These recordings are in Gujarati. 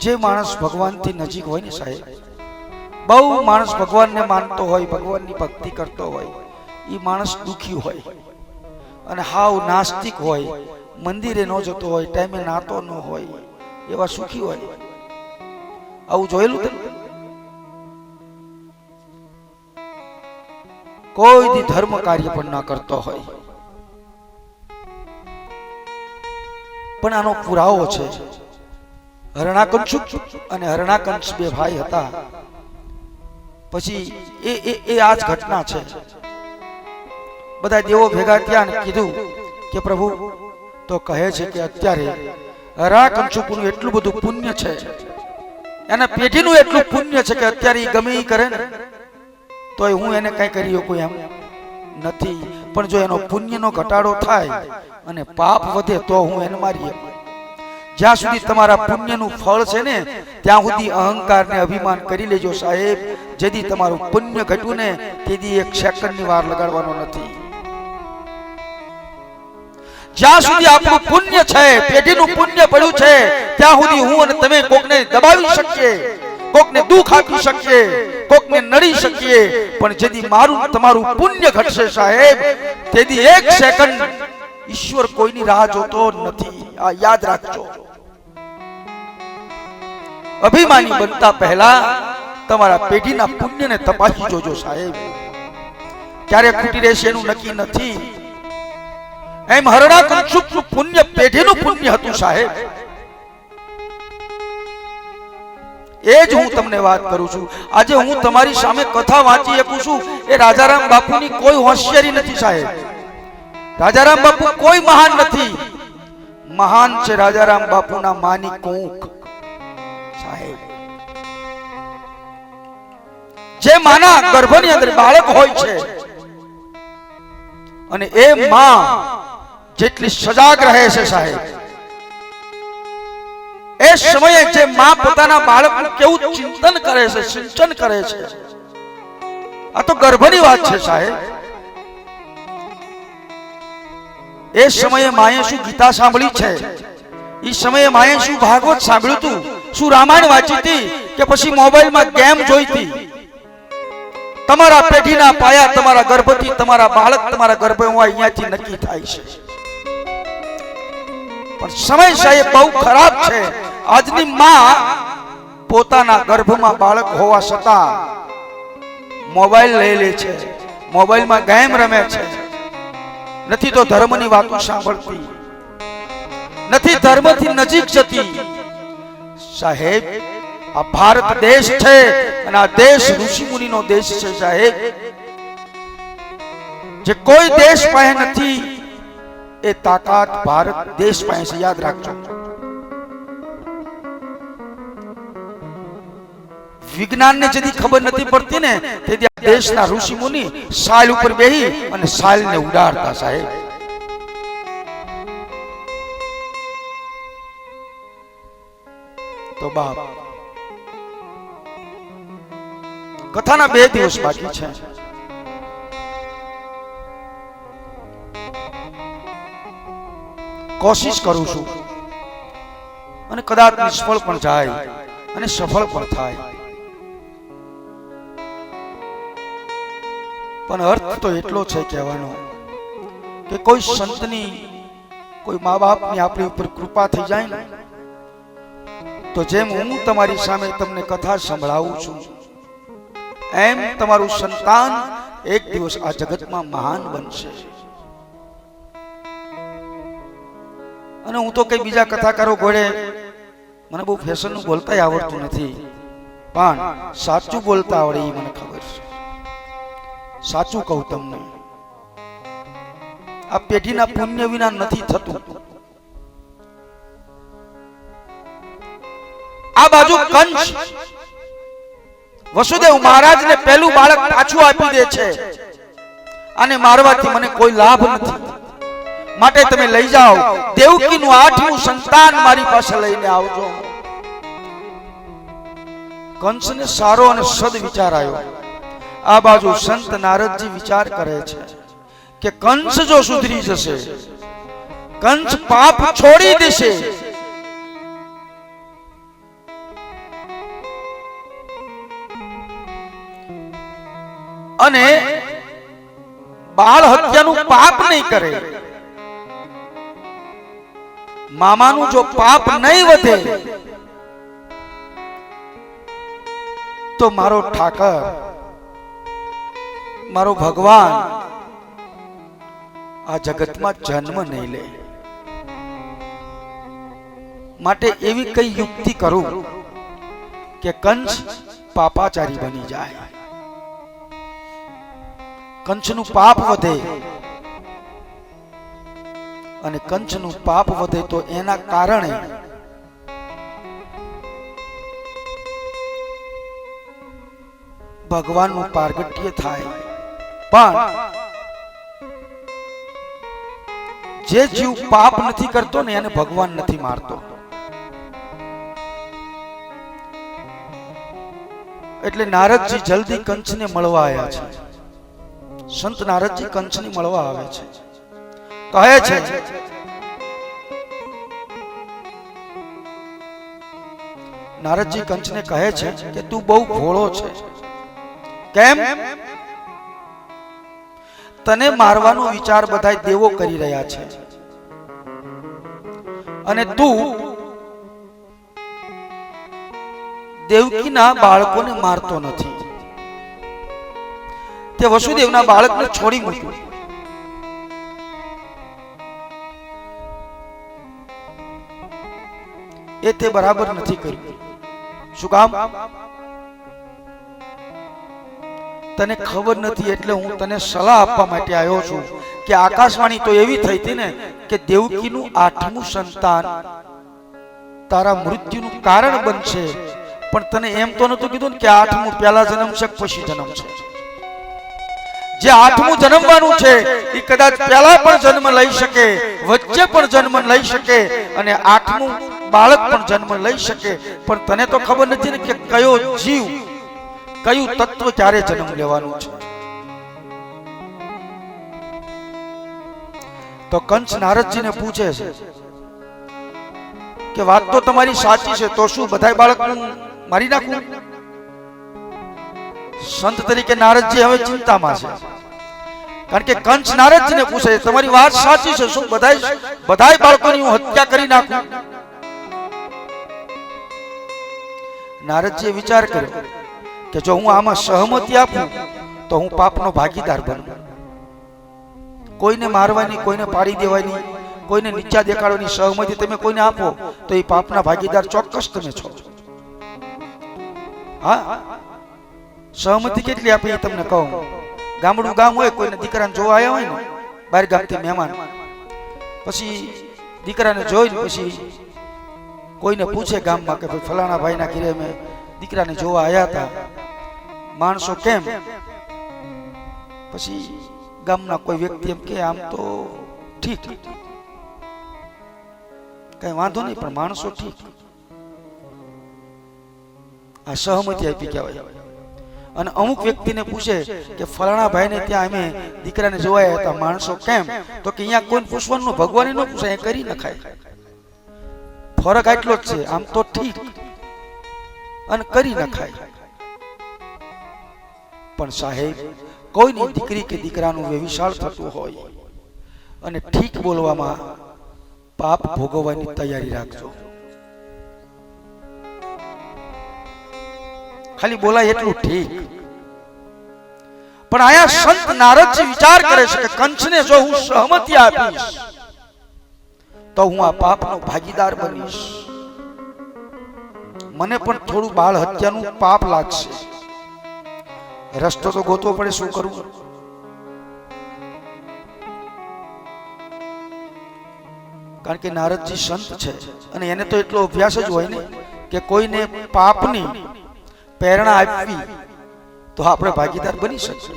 જે માણસ ભગવાનથી નજીક હોય ને સાહેબ, બહુ માણસ ભગવાનને માનતો હોય, ભગવાનની ભક્તિ કરતો હોય, એ માણસ દુખી હોય અને હાવ નાસ્તિક હોય, મંદિરે ન જતો હોય, ટાઈમે નાતો ન હોય, એવા સુખી હોય. આવું જોયેલું તમે? કોઈ દી ધર્મ કાર્ય પણ ના કરતો હોય, પણ આનો પુરાવો છે. હરણાકંશ અને હરણાકંશ બે ભાઈ હતા. પછી એ આ જ ઘટના છે. બધા દેવો ભેગા થયા અને કીધું કે પ્રભુ તો કહે છે કે અત્યારે હરણાકંશનું એટલું બધું પુણ્ય છે, એના પેઢીનું એટલું પુણ્ય છે કે અત્યારે એ ગમે એ કરે ને તો હું એને કઈ કરી શકું એમ નથી, પણ જો એનો પુણ્યનો ઘટાડો થાય અને પાપ વધે તો હું એને મારી શકું. જ્યાં સુધી તમારા પુણ્યનું ફળ છે ને ત્યાં સુધી અહંકાર ને અભિમાન કરી લેજો સાહેબ. જેથી તમારું પુણ્ય ઘટ્યું ને તેથી એક સેકન્ડની વાર લગાડવાનો નથી. જ્યાં સુધી આપણું પુણ્ય છે, પેઢીનું પુણ્ય પડ્યું છે, ત્યાં સુધી હું અને તમે કોકને દબાવી શકીએ, કોકને દુઃખ આપી શકીએ, કોકને નડી શકીએ, પણ જેથી મારું તમારું પુણ્ય ઘટશે સાહેબ, તેથી એક સેકન્ડ ઈશ્વર કોઈની રાહ જોતો નથી. આ યાદ રાખજો. અભિમાની બનતા પહેલા તમારા પેઢીના પુણ્યને તપાસી જોજો સાહેબ. ક્યારે ખૂટી રહેશે એનું નક્કી નથી. એમ હરણાકંશનું પુણ્ય પેઢીનું પુણ્ય હતું સાહેબ. એ જ હું તમને વાત કરું છું. આજે હું તમારી સામે કથા વાંચી શકું છું એ રાજારામ બાપુની કોઈ હોશિયારી નથી સાહેબ. રાજારામ બાપુ કોઈ મહાન નથી. મહાન છે રાજારામ બાપુના માની કુંક સાહેબ. જે માના ગર્ભની અંદર બાળક હોય છે અને એ માં જેટલી સજાગ રહે છે સાહેબ, એ સમયે જે માં પોતાના બાળકનું કેવું ચિંતન કરે છે, સિંચન કરે છે, આ તો ગર્ભની વાત છે સાહેબ. એ સમયે માએ શું ગીતા સાંભળી છે, એ સમયે માએ શું ભાગવત સાંભળ્યું હતું, શું રામાયણ વાંચી હતી કે પછી મોબાઈલમાં ગેમ જોઈ હતી. તમારા પેઢીના પાયા તમારા ગર્ભથી તમારા બાળક તમારા ગર્ભે હોય અહીંયાથી નક્કી થાય છે. પણ સમય સાહેબ બહુ ખરાબ છે. આજની માં પોતાના ગર્ભમાં બાળક હોવા છતાં મોબાઈલ લઈ લે છે, મોબાઈલમાં ગેમ રમે છે, નથી તો ધર્મની વાતો સાંભળતી, નથી ધર્મથી નજીક જતી. સાહેબ આ ભારત દેશ છે અને આ દેશ ઋષિ મુનિનો દેશ છે સાહેબ. જે કોઈ દેશ પાસે નથી એ તાકાત ભારત દેશ પાસે છે. યાદ રાખજો. વિજ્ઞાનને જેથી ખબર નથી પડતી ને તેથી આ દેશના ઋષિ મુનિ સાલ ઉપર બેહી અને સાલને ઉડાડતા સાહેબ. તો બાપ કથાના 2 દિવસ બાકી છે. કોશિશ કરું છું અને કદાચ નિષ્ફળ પણ જાય અને સફળ પણ થાય, પણ અર્થ તો એટલો છે કહેવાનો કે કોઈ સંતની, કોઈ મા બાપની આપણી ઉપર કૃપા થઈ જાય ને તો જેમ હું તમારી સામે તમને કથા સંભળાવું છું એમ તમારું સંતાન એક દિવસ આ જગતમાં મહાન બનશે. અને હું તો કઈ બીજા કથાકારો ઘોડે મને બહુ ફેશનનું બોલતા આવડતું નથી, પણ સાચું બોલતા આવડે એ મને ખબર છે. સાચું કહું તમને, આ પેઢીના પુણ્ય વિના નથી થતું. આ બાજુ કંસ વસુદેવ મહારાજને પહેલું બાળક પાછું આપી દે છે અને મારવાથી મને કોઈ લાભ નથી, માટે તમે લઈ જાઓ, દેવકીનું 8મું સંતાન મારી પાસે લઈને આવજો. કંસને સારો અને સદ વિચાર આવ્યો. આ બાજુ સંત નારદજી વિચાર કરે છે કે કંસ જો સુધરી જશે, કંસ પાપ છોડી દેશે અને બાળ હત્યાનું પાપ નહીં કરે, મામાનું જો પાપ નહીં વધે તો મારો ઠાકર, મારો ભગવાન આ જગતમાં જન્મ નહીં લે. માટે એવી કઈ યુક્તિ કરું કે કંસ પાપાચારી બની જાય, કંસનું પાપ વધે, અને કંસનું પાપ વધે તો એના કારણે ભગવાનનું પારગટ્ય થાય. પણ જે જીવ પાપ નથી કરતો ને એને ભગવાન નથી મારતો. એટલે નારદજી જલ્દી કંસને મળવા આવ્યા છે. સંત નારદજી કંસને મળવા આવે છે. કહે છે નારદજી કંસને કહે છે કે તું બહુ ભોળો છે. કેમ? તને મારવાનો વિચાર બધા દેવો કરી રહ્યા છે અને તું દેવકીના બાળકોને મારતો નથી. તે વસુદેવના બાળકને છોડી મૂક્યું. એ તે બરાબર નથી કર્યું. શું કામ? તને ખબર નથી એટલે હું તને સલાહ આપવા માટે આવ્યો છું કે આકાશવાણી તો એવી થઈ હતી ને કે દેવકીનું 8મું સંતાન તારા મૃત્યુનું કારણ બનશે. પણ તને એમ તો નતું કીધું ને કે 8મું પહેલા જન્મ છે પછી જન્મ છે. જે 8મું જન્મવાનું છે એ કદાચ પહેલા પણ જન્મ લઈ શકે, વચ્ચે પણ જન્મ લઈ શકે અને 8મું બાળક પણ જન્મ લઈ શકે. પણ તને તો ખબર નથી ને કે કયો જીવ, કયું તત્વ ક્યારે જન્મ લેવાનું છે. તો કંસ નારદજીને પૂછે છે કે વાત તો તમારી સાચી છે, તો શું બધાય બાળકનું મારી નાખું? સંત તરીકે નારદજી હવે ચિંતામાં છે. કારણ કે કંસ નારદજીને પૂછે તમારી વાત સાચી છે, શું બધાય બાળકોની હું હત્યા કરી નાખું? નારદજીએ વિચાર કર્યો કે જો હું આમાં સહમતિ આપું તો હું પાપનો ભાગીદાર બનું. કોઈને મારવાની, કોઈને પાડી દેવાની, કોઈને નીચા દેખાડવાની સહમતિ તમે કોઈને આપો તો એ પાપના ભાગીદાર ચોક્કસ તમે છો. હા, સહમતિ કેટલી આપી એ તમને કહું. ગામડું ગામ હોય, કોઈને દીકરાને જોવા આવ્યા હોય ને બહાર ગામથી મહેમાન, પછી દીકરાને જોઈને પછી કોઈને પૂછે ગામમાં કે ભાઈ ફલાણા ભાઈના ઘરે મેં દીકરાને જોવા આવ્યા હતા, માણસો કેમ? પછી ગામના કોઈ વ્યક્તિ એમ કે આમ તો ઠીક, કઈ વાંધો નહીં, પણ માણસો ઠીક. આ સહમતિ આપી કહેવાય. અને અમુક વ્યક્તિને પૂછે કે ફલાણા ભાઈને ત્યાં અમે દીકરાને જોવા આવ્યા હતા, માણસો કેમ? તો કે અહીંયા કોઈ પૂછવાનું, ભગવાને ન પૂછાય, એ કરી નખાય. ફરક આટલો જ છે, આમ તો ઠીક અને કરી નખાય. પણ સાહેબ, કોઈની દીકરી કે દીકરાનું વ્યભિચાર થતું હોય અને ઠીક બોલવામાં પાપ ભોગવવાની તૈયારી રાખજો. ખાલી બોલાય એટલું ઠીક. પણ આયા સંત નારદજી વિચાર કરે છે કે કંસને જો હું સહમતિ આપીશ તો હું આ પાપનો ભાગીદાર બનીશ. મને પણ થોડું બાળ હત્યાનું પાપ લાગશે. રસ્તો તો ગોતવો પડે, શું કરવું? કારણ કે નારદજી સંત છે અને એને તો એટલો અભ્યાસ જ હોય ને કે કોઈને પાપની પ્રેરણા આપવી તો આપણે ભાગીદાર બની શકીએ,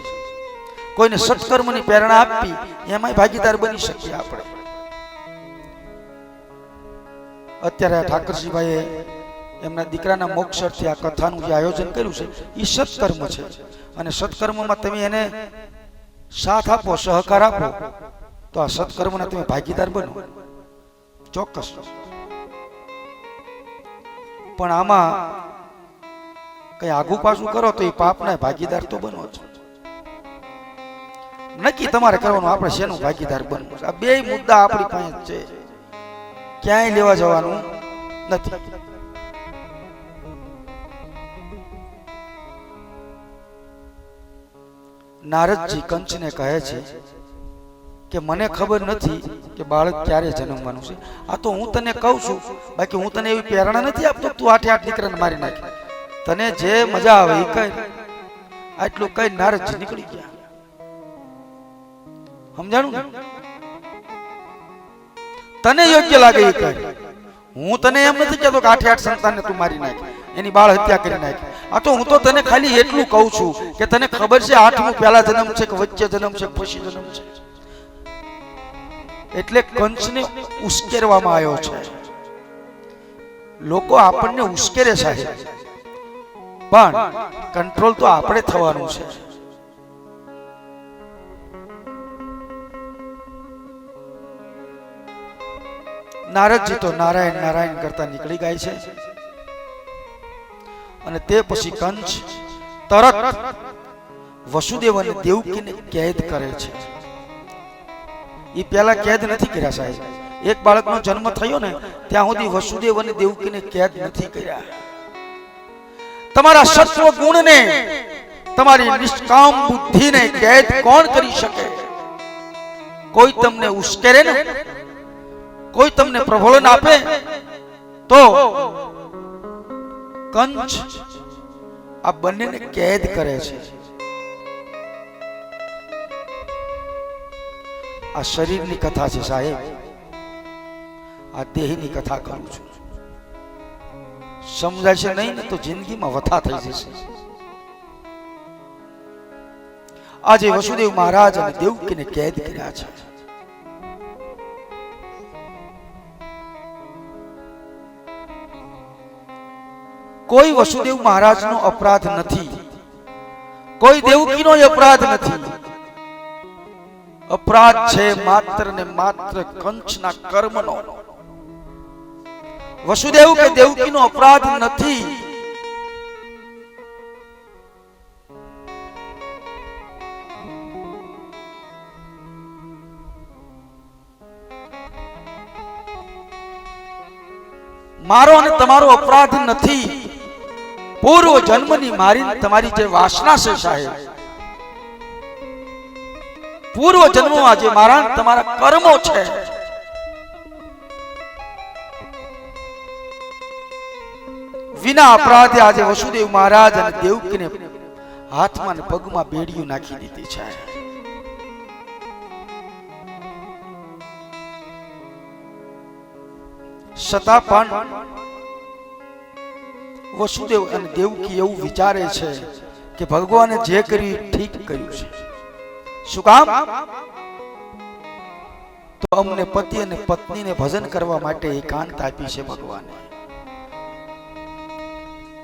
કોઈને સત્કર્મની પ્રેરણા આપવી એમાંય ભાગીદાર બની શકીએ આપણે. અત્યારે ઠાકરજીભાઈએ એમના દીકરાના મોક્ષ અર્થે આ કથાનું જે આયોજન કર્યું છે એ સત્કર્મ છે. અને સત્કર્મમાં તમે એને સાથ આપો, સહકાર આપો તો આ સત્કર્મના તમે ભાગીદાર બનો ચોક્કસ. પણ આમાં કઈ આગુ પાછું કરો તો એ પાપના ભાગીદાર તો બનો જ. નક્કી તમારે કરવાનું, આપણે શેનું ભાગીદાર બનવું. આ બે મુદ્દા આપણી પાસે છે, ક્યાંય લેવા જવાનું નથી. નારદજી કંચને કહે છે કે મને ખબર નથી કે બાળક ક્યારે જન્મવાનું છે. આ તો હું તને કહું છું, બાકી હું તને એવી પ્રેરણા નથી આપતો તું 8 દીકરાને મારી નાખે. તને જે મજા આવે એ કઈ. આટલું કઈ નારદજી નીકળી ગયા. સમજાણું ને? તને યોગ્ય લાગે એ કઈ. હું તને એમ નથી કહેતો કે 8 સંતાનને તું મારી નાખ, એની બાળ હત્યા કરી નાખ. આ તો હું તો તને ખાલી એટલું કહું છું કે તને ખબર છે 8મું પહેલા જન્મ છે કે વચ્ચે જન્મ છે પછી જન્મ છે. એટલે કંસને ઉશ્કેરવામાં આવ્યો છે. લોકો આપણને ઉશ્કેરે છે, પણ કંટ્રોલ તો આપણે થવાનું છે. નારદજી તો નારાયણ નારાયણ કરતા નીકળી ગયા છે. અને તે પછી કંસ તરત વસુદેવ અને દેવકીને કેદ કરે છે. એ પેલા કેદ નથી કર્યા સાહેબ. એક બાળકનો જન્મ થયો ને ત્યાં સુધી વસુદેવ અને દેવકીને કેદ નથી કર્યા. તમારા સત્વ ગુણને, તમારી નિષ્કામ બુદ્ધિને કેદ કોણ કરી શકે? કોઈ તમને ઉશ્કેરે ને, કોઈ તમને પ્રબોધન આપે તો કંસ આ બંનેને કેદ કરે છે. આ શરીરની કથા છે સાહેબ, આ દેહની કથા કરું છું. સમજાય છે નહીં ને તો જિંદગીમાં વથા થઈ જશે. આજે વસુદેવ મહારાજ અને દેવકીને કેદ કર્યા છે. કોઈ વસુદેવ મહારાજનો અપરાધ નથી, કોઈ દેવકીનો અપરાધ નથી. અપરાધ છે માત્ર ને માત્ર કંસના કર્મનો. વસુદેવ કે દેવકીનો અપરાધ નથી. મારો અને તમારો અપરાધ નથી. પૂર્વ જન્મની મારી તમારી જે વાસના છે સાહેબ, પૂર્વ જન્મમાં જે મારા તમારા કર્મો છે, વિના અપરાધે આજે વસુદેવ મહારાજ અને દેવકીને હાથમાં ને પગમાં બેડીયું નાખી દીધી છે. છતાં પણ વસુદેવ અને દેવકી એવું વિચારે છે કે ભગવાને જે કર્યું ઠીક કર્યું છે. શું કામ? તો અમને પતિ અને પત્નીને ભજન કરવા માટે એકાંત આપી છે ભગવાને.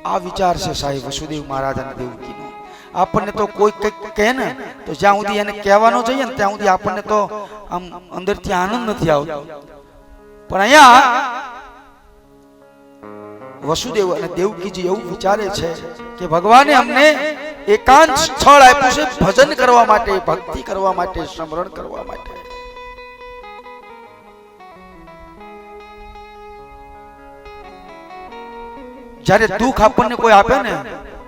આ વિચાર છે સાહેબ વસુદેવ મહારાજ અને દેવકીનો. આપણને તો કોઈ કંઈક કહે ને તો જ્યાં સુધી એને કહેવાનો જોઈએ ને ત્યાં સુધી આપણને તો આમ અંદરથી આનંદ નથી આવતો. પણ અહીંયા વસુદેવ અને દેવકીજી એવું વિચારે છે કે ભગવાને અમને એકાંત સ્થળ આપ્યું છે ભજન કરવા માટે, ભક્તિ કરવા માટે, સ્મરણ કરવા માટે. જ્યારે દુઃખ આપણને કોઈ આપે ને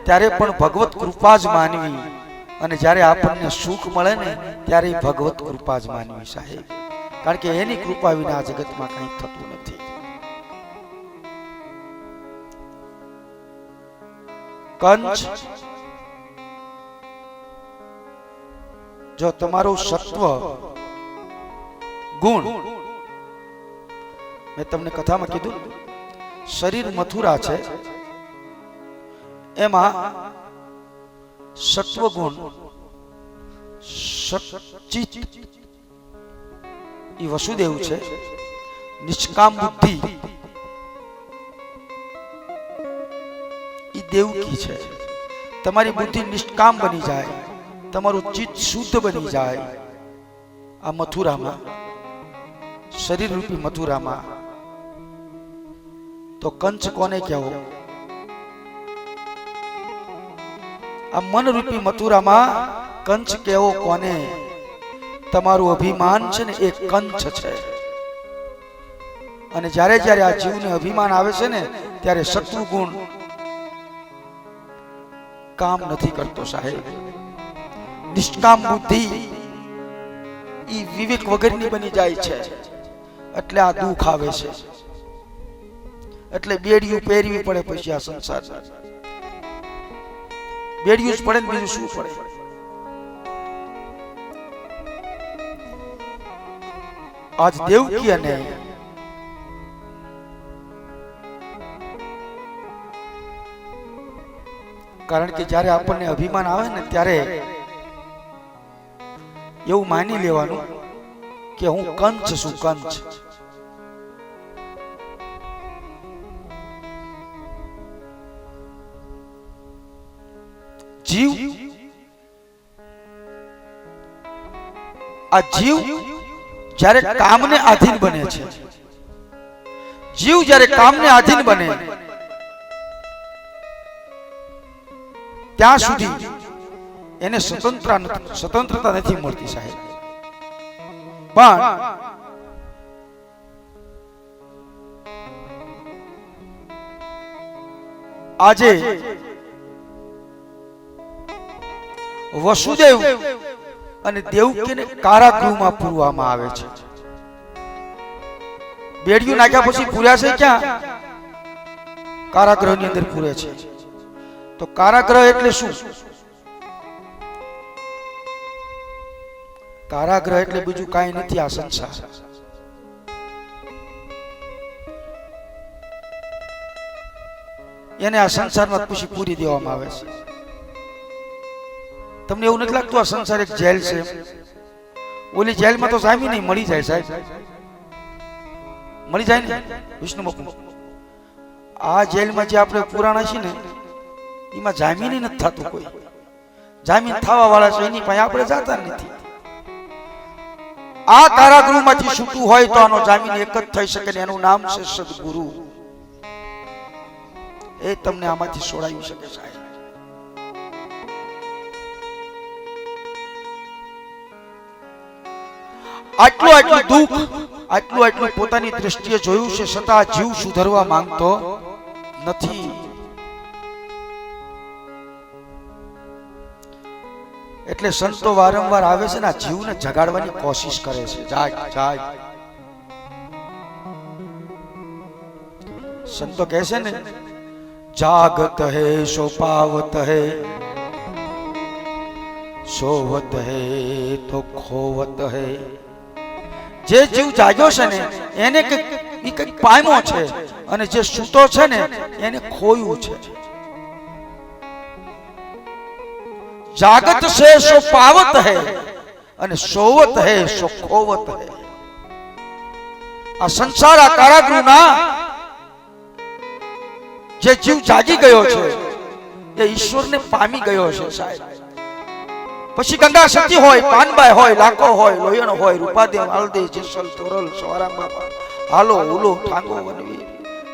ત્યારે પણ ભગવત કૃપા જ માનવી, અને જ્યારે આપણને સુખ મળે ને ત્યારે ભગવત કૃપા જ માનવી સાહેબ. કારણ કે એની કૃપા વિના જગતમાં કંઈ થતું નથી. કંસ, જો તમારું સત્વ ગુણ, મેં તમને કથામાં કીધું શરીર મથુરા છે, એમાં સત્વ ગુણ સચિત એ વસુદેવ છે, નિષ્કામ બુદ્ધિ એ દેવકી છે. તમારી બુદ્ધિ નિષ્કામ બની જાય, તમારું ચિત્ત શુદ્ધ બની જાય આ મથુરામાં, શરીર રૂપી મથુરામાં, તો કંસ કોને કહેવો? આ મન રૂપી મથુરામાં કંસ કહેવો કોને? તમારું અભિમાન છે ને એ કંચ છે, અને જ્યારે જ્યારે આ જીવને અભિમાન આવે છે ને ત્યારે શત્રુ ગુણ કામ નથી કરતો સાહેબ. નિષ્કામ બુદ્ધિ ઈ વિવેક વગરની બની જાય છે, એટલે આ દુઃખ આવે છે. એટલે બેડિયું પહેરવી પડે પછી આ સંસાર બેડિયું જ પડે ને બીજું શું પડે. આજ દેવકી અને કારણ કે જ્યારે આપણને અભિમાન આવે ને ત્યારે એવું માની લેવાનું કે હું કંચ છું, કંચ. જીવ આ જીવ જ્યારે કામને આધીન બને છે, જીવ જ્યારે કામને આધીન બને ત્યાં સુધી એને સ્વતંત્રતા નથી મળતી સાહેબ. પણ આજે વસુદેવ અને દેવકીને કારાગૃહમાં પૂરવામાં આવે છે. બેડિયું નાખ્યા પછી પૂર્યા છે ક્યાં? કારાગૃહની અંદર પૂરે છે. તો કારાગૃહ એટલે શું? કારાગૃહ એટલે બીજું કાંઈ નથી, આ સંસાર. એને આ સંસારમાં પછી પૂરી દેવામાં આવે છે. તમને એવું નથી લાગતું આ સંસાર એક જેલ છે? ઓલી જેલમાં તો જામીન નહીં મળી જાય સાહેબ, મળી જાય ને વિષ્ણુ બાપુ. આ જેલમાં જે આપણે પુરાણા છીએ ને એમાં જામીન નથી થતું. કોઈ જામીન થવા વાળા છે એની પાસે આપણે જાતા નથી. આ કારાગૃહમાંથી છૂટું હોય તો આનો જામીન એક જ થઈ શકે ને એનું નામ છે સદગુરુ. એ તમને આમાંથી છોડાવી શકે સાહેબ. આટલું દુઃખ, આટલું પોતાની દ્રષ્ટિએ જોયું છે, છતાં જીવ સુધરવા માંગતો નથી. એટલે સંતો વારંવાર આવે છે ને આ જીવને જગાડવાની કોશિશ કરે છે. જાગ જાગ. સંતો કહે છે ને જાગત હૈ સો પાવત હૈ, સોવત હૈ તો ખોવત હૈ. જે જીવ જાગ્યો છે ને એને કઈક પામ્યો છે, અને જે સૂતો છે ને એને ખોયું છે. જાગત છે સો પાવત હૈ અને સોવત હૈ સો ખોવત હૈ. આ સંસાર આ કારાગૃહના જે જીવ જાગી ગયો છે એ ઈશ્વરને પામી ગયો છે સાહેબ. પછી ગંગા સતી હોય, પાનબાઈ હોય, લાખો હોય, લોયણ હોય, રૂપાદેવ, હાલદે, જેસલ, તોરલ, સવારામ બાપા, હાલો ઉલો, ઠાંગો, વનવી,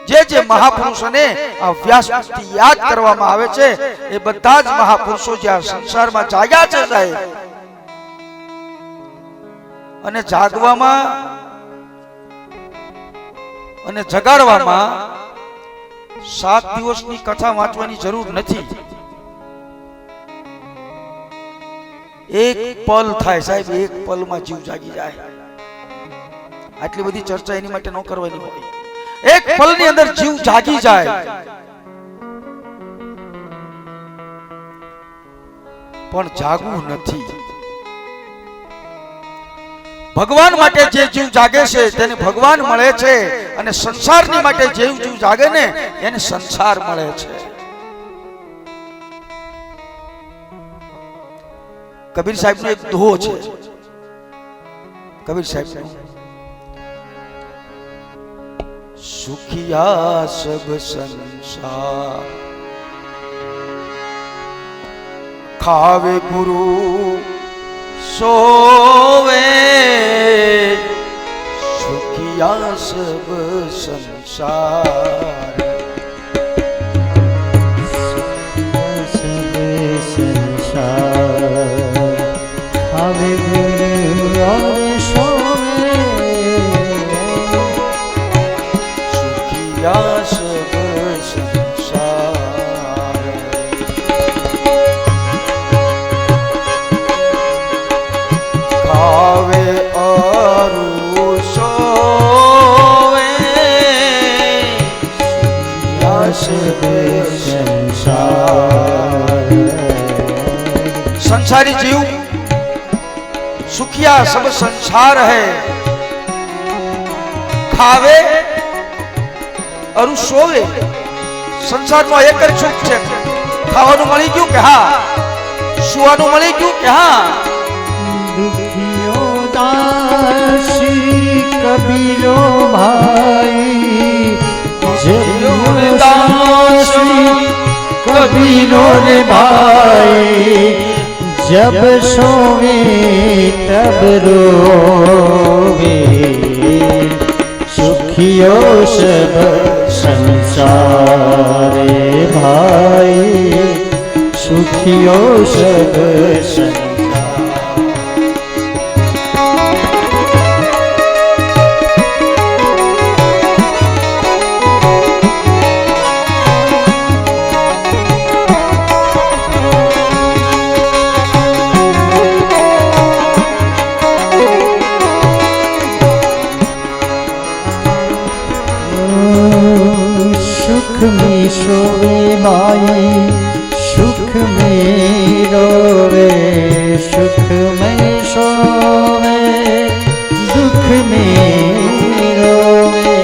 જે મહાપુરુષોને આ વ્યાસપુસ્તક યાદ કરવામાં આવે છે એ બધા જ મહાપુરુષો જે આ સંસારમાં જાગ્યા છે સાહેબ. અને જાગવામાં અને જગાડવામાં 7 દિવસની કથા વાંચવાની જરૂર નથી. એક પલ થાય સાહેબ, એક પલમાં જીવ જાગી જાય. આટલી બધી ચર્ચા એની માટે ન કરવાની હોય. એક પલની અંદર જીવ જાગી જાય. પણ જાગવું નથી. ભગવાન માટે જે જીવ જાગે છે તેને ભગવાન મળે છે, અને સંસારની માટે જે જીવ જાગે ને એને સંસાર મળે છે. કબીર સાહેબ નો એક દોહો છે. કબીર સાહેબ નો સુખિયા સબ સંસાર, ખાવે ગુરુ સોવે, સુખિયા સબ સંસાર. હવે ગુરુ संसार। संसारी जीव सुखिया सब संसार है, खावे और सोवे। संसार में एक જ સુખ છે, ખાવાનું મળી ગયું કે હા, સુવાનું મળી ગયું કે હા। दुखियों दासी कबीरो भाई, जबियो दासी कबीरो रे भाई, जब सोवे तब रोवे, सुखियो सब संसार भाई, सुखियो सब संसार। सुख में सोवे माई, सुख में रोवे, सुख में सोवे, दुख में रोवे।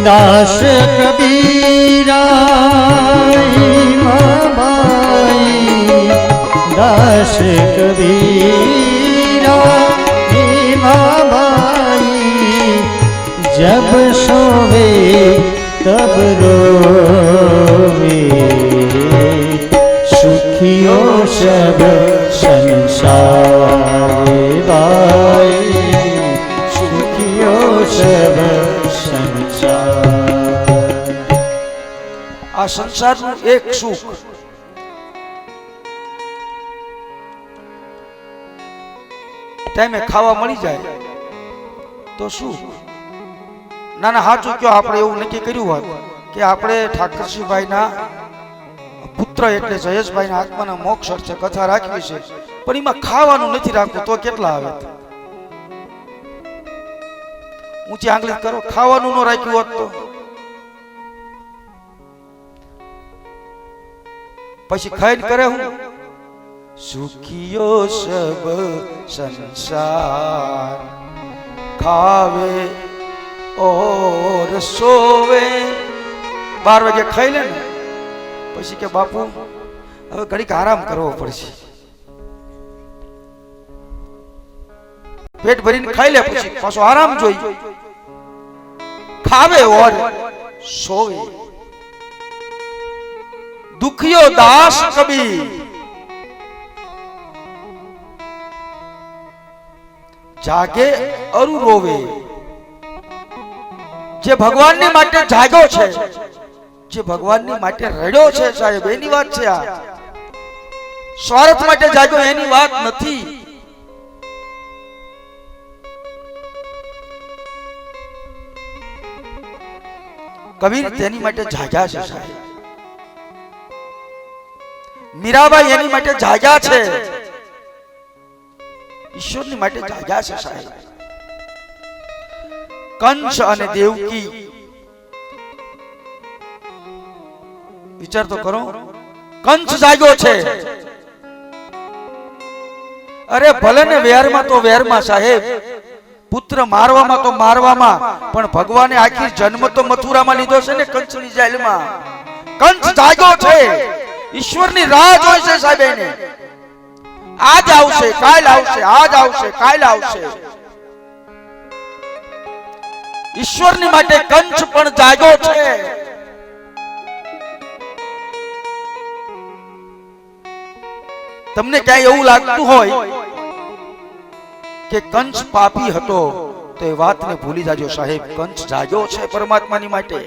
दास कबीरा माई, दास कबीरा माई, जब सोवे तब रोवे, सुखियो सब संसार भाई, सुखियो सब संसार। आ संसारનું એક સુખ, ટાઈમે ખાવા મળી જાય તો શું। ના ના સાચું કયો, આપણે એવું નક્કી કર્યું હોત કે આપણે ઠાકરસિંહભાઈના પુત્ર એટલે જયેશભાઈના આત્માના મોક્ષ અર્થે કથા રાખવી છે, પણ એમાં ખાવાનું નથી રાખવું તો કેટલા આવે। ઊંચી આંગળી કરો, ખાવાનું ન રાખ્યું હોત તો પછી ખાઈને કરે હું। સુખિયો સબ સંસાર, ખાવે और सोवे। 12 વાગે ખાઈ લે ને પછી કે બાપુ હવે ઘડીક આરામ કરવો પડશે, પેટ ભરીને ખાઈ લે પછી પાછો આરામ જોઈએ। ખાવે और सोवे, दुखियो दास कबीर, जागे और रोवे। જે ભગવાનની માટે જાગ્યો છે, જે ભગવાનની માટે રડ્યો છે સાહેબ, એની વાત છે આ। સ્વાર્થ માટે જાગ્યો એની વાત નથી। કબીર તેની માટે જાગ્યા છે સાહેબ, મીરાબાઈ એની માટે જાગ્યા છે, ઈશ્વરની માટે જાગ્યા છે સાહેબ। કંસ અને દેવકી વિચાર તો કરો, કંસ જાગ્યો છે। અરે ભલે ને વેરમાં તો વેરમાં સાહેબ, પુત્ર મારવામાં તો મારવામાં, પણ ભગવાને આખી જન્મ તો મથુરામાં લીધો છે ને કંસની જેલમાં। કંસ જાગ્યો છે, ઈશ્વરની રાહ જોઈ છે સાહેબ એને। આજ આવશે, કાલ આવશે, આજ આવશે, કાલ આવશે। ઈશ્વરની માટે કંસ પણ જાગ્યો છે। તમને ક્યાંય એવું લાગતું હોય કે કંસ પાપી હતો તો એ વાતને ભૂલી જાજો સાહેબ, કંસ જાગ્યો છે પરમાત્માની માટે।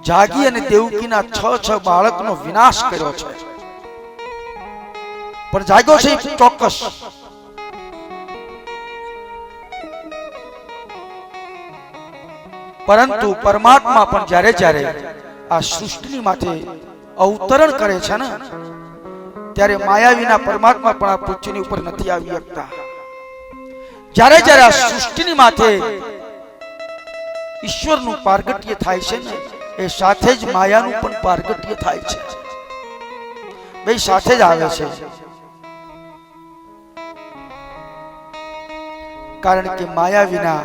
જાગી અને દેવકીના 6 બાળકનો વિનાશ કર્યો છે, પણ જાગ્યો છે ચોક્કસ। પરંતુ પરમાત્મા પણ જ્યારે જ્યારે આ સૃષ્ટિની માથે અવતરણ કરે છે ને, ત્યારે માયા વિના પરમાત્મા પણ આ પૃથ્વીની ઉપર નથી આવી શકતા. જ્યારે જ્યારે આ સૃષ્ટિની માથે ઈશ્વરનું પારગટ્ય થાય છે ને, એ સાથે જ માયાનું પણ પારગટ્ય થાય છે. બે સાથે જ આવે છે. કારણ કે માયા વિના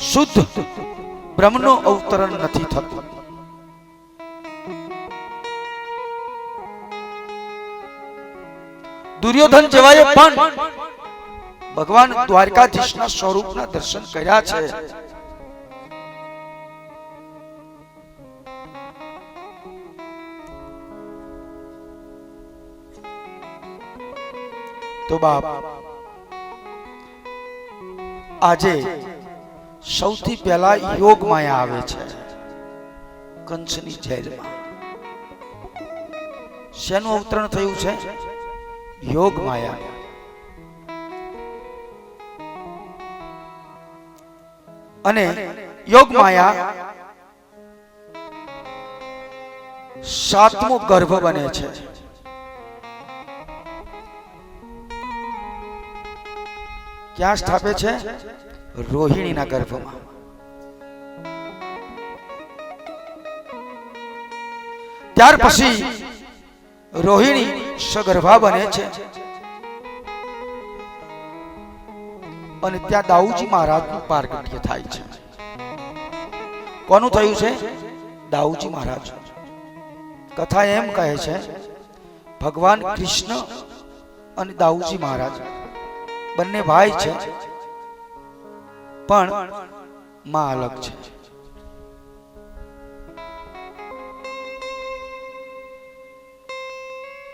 શુદ્ધ બ્રહ્મનો અવતરણ નથી થતું. દુર્યોધન જેવાએ પણ ભગવાન દ્વારકાધીશના સ્વરૂપના દર્શન કર્યા છે. તો બાપ, આજે સૌથી પહેલા યોગ માયા આવે છે કંસની જેલમાં. શેનું અવતરણ થયું છે? યોગ માયા. અને યોગ માયા 7મો ગર્ભ બને છે. ક્યાં સ્થાપે છે? રોહિણીના ગર્ભમાં. ત્યાર પછી રોહિણી સગર્ભા બને છે અને ત્યાં દાઉજી મહારાજનું પારગટ્ય થાય છે. કોનું થયું છે? દાઉજી મહારાજ. કથા એમ કહે છે, ભગવાન કૃષ્ણ અને દાઉજી મહારાજ બંને ભાઈ છે, પણ માં અલગ છે.